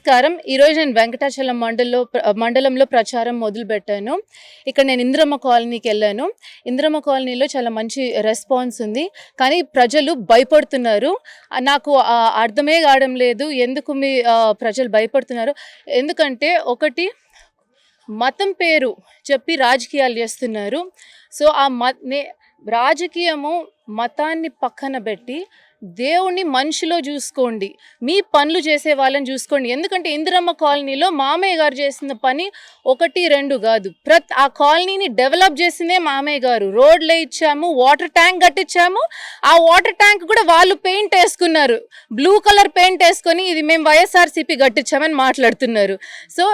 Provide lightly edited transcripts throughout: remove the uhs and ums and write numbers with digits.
నమస్కారం. ఈరోజు నేను వెంకటాచలం మండలంలో ప్రచారం మొదలుపెట్టాను. ఇక్కడ నేను ఇంద్రమ్మ కాలనీకి వెళ్ళాను. ఇంద్రమ్మ కాలనీలో చాలా మంచి రెస్పాన్స్ ఉంది, కానీ ప్రజలు భయపడుతున్నారు. నాకు అర్థమే కావడం లేదు ఎందుకు ప్రజలు భయపడుతున్నారు. ఎందుకంటే ఒకటి, మతం పేరు చెప్పి రాజకీయాలు చేస్తున్నారు. సో రాజకీయము మతాన్ని పక్కన పెట్టి దేవుణ్ణి మనిషిలో చూసుకోండి, మీ పనులు చేసే వాళ్ళని చూసుకోండి. ఎందుకంటే ఇందిరమ్మ కాలనీలో మామయ్య గారు చేసిన పని 1-2 కాదు, ఆ కాలనీని డెవలప్ చేసిందే మామయ్య గారు. రోడ్లు ఇచ్చాము, వాటర్ ట్యాంక్ కట్టించాము. ఆ వాటర్ ట్యాంక్ కూడా వాళ్ళు పెయింట్ వేసుకున్నారు, బ్లూ కలర్ పెయింట్ వేసుకొని ఇది మేము వైఎస్ఆర్సీపీ కట్టించామని మాట్లాడుతున్నారు. సో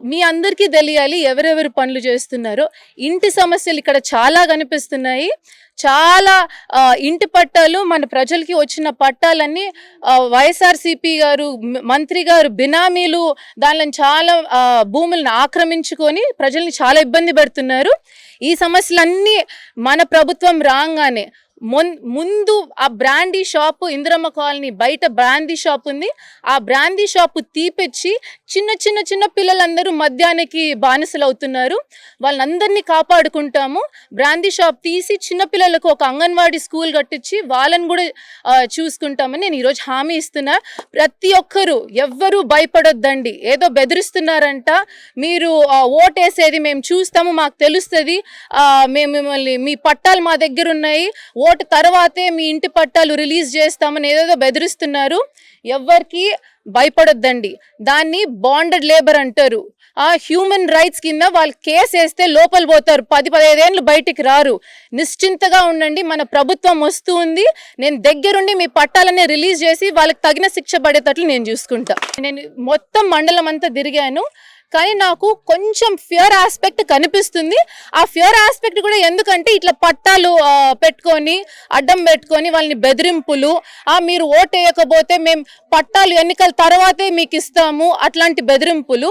మీ అందరికీ తెలియాలి ఎవరెవరు పనులు చేస్తున్నారో. ఇంటి సమస్యలు ఇక్కడ చాలా కనిపిస్తున్నాయి. చాలా ఇంటి పట్టాలు, మన ప్రజలకి వచ్చిన పట్టాలన్నీ వైఎస్ఆర్సీపీ గారు, మంత్రి గారు బినామీలు దానిలో చాలా భూములను ఆక్రమించుకొని ప్రజల్ని చాలా ఇబ్బంది పెడుతున్నారు. ఈ సమస్యలన్నీ మన ప్రభుత్వం రాగానే ముందు ఆ బ్రాందీ షాపు, ఇందిరమ్మ కాలనీ బయట బ్రాందీ షాప్ ఉంది, ఆ బ్రాందీ షాపు తీపిచ్చి చిన్న పిల్లలందరూ మద్యానికి బానిసలు అవుతున్నారు. వాళ్ళందరినీ కాపాడుకుంటాము. బ్రాందీ షాప్ తీసి చిన్నపిల్లలకు ఒక అంగన్వాడీ స్కూల్ కట్టించి వాళ్ళని కూడా చూసుకుంటామని నేను ఈరోజు హామీ ఇస్తున్నా. ప్రతి ఒక్కరూ ఎవ్వరూ భయపడొద్దండి. ఏదో బెదిరిస్తున్నారంట, మీరు ఓటేసేది మేము చూస్తాము, మాకు తెలుస్తుంది, మేము మిమ్మల్ని, మీ పట్టాలు మా దగ్గర ఉన్నాయి, ఓటు తర్వాతే మీ ఇంటి పట్టాలు రిలీజ్ చేస్తామని ఏదేదో బెదిరిస్తున్నారు. ఎవ్వరికి భయపడొద్దండి. దాన్ని బాండెడ్ లేబర్ అంటారు. హ్యూమన్ రైట్స్ కింద వాళ్ళు కేసు వేస్తే లోపల పోతారు, 10-15 ఏళ్ళు బయటికి రారు. నిశ్చింతగా ఉండండి, మన ప్రభుత్వం వస్తూ ఉంది. నేను దగ్గరుండి మీ పట్టాలనే రిలీజ్ చేసి వాళ్ళకి తగిన శిక్ష పడేటట్లు నేను చూసుకుంటా. నేను మొత్తం మండలం అంతా తిరిగాను, కానీ నాకు కొంచెం ఫియర్ ఆస్పెక్ట్ కనిపిస్తుంది. ఆ ఫియర్ ఆస్పెక్ట్ కూడా ఎందుకంటే ఇట్లా పట్టాలు పెట్టుకొని అడ్డం పెట్టుకొని వాళ్ళని బెదిరింపులు, మీరు ఓటు వేయకపోతే మేము పట్టాలు ఎన్నికల తర్వాతే మీకు ఇస్తాము, అట్లాంటి బెదిరింపులు.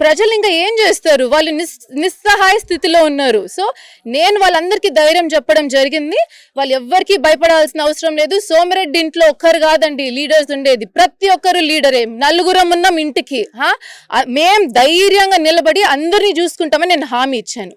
ప్రజలు ఇంకా ఏం చేస్తారు, వాళ్ళు నిస్సహాయ స్థితిలో ఉన్నారు. సో నేను వాళ్ళందరికీ ధైర్యం చెప్పడం జరిగింది. వాళ్ళు ఎవ్వరికీ భయపడాల్సిన అవసరం లేదు. సోమిరెడ్డి ఇంట్లో ఒక్కరు కాదండి లీడర్స్ ఉండేది, ప్రతి ఒక్కరు లీడరే. 4 ఉన్నాం ఇంటికి. మేం ధైర్యంగా నిలబడి అందరినీ చూసుకుంటామని నేను హామీ ఇచ్చాను.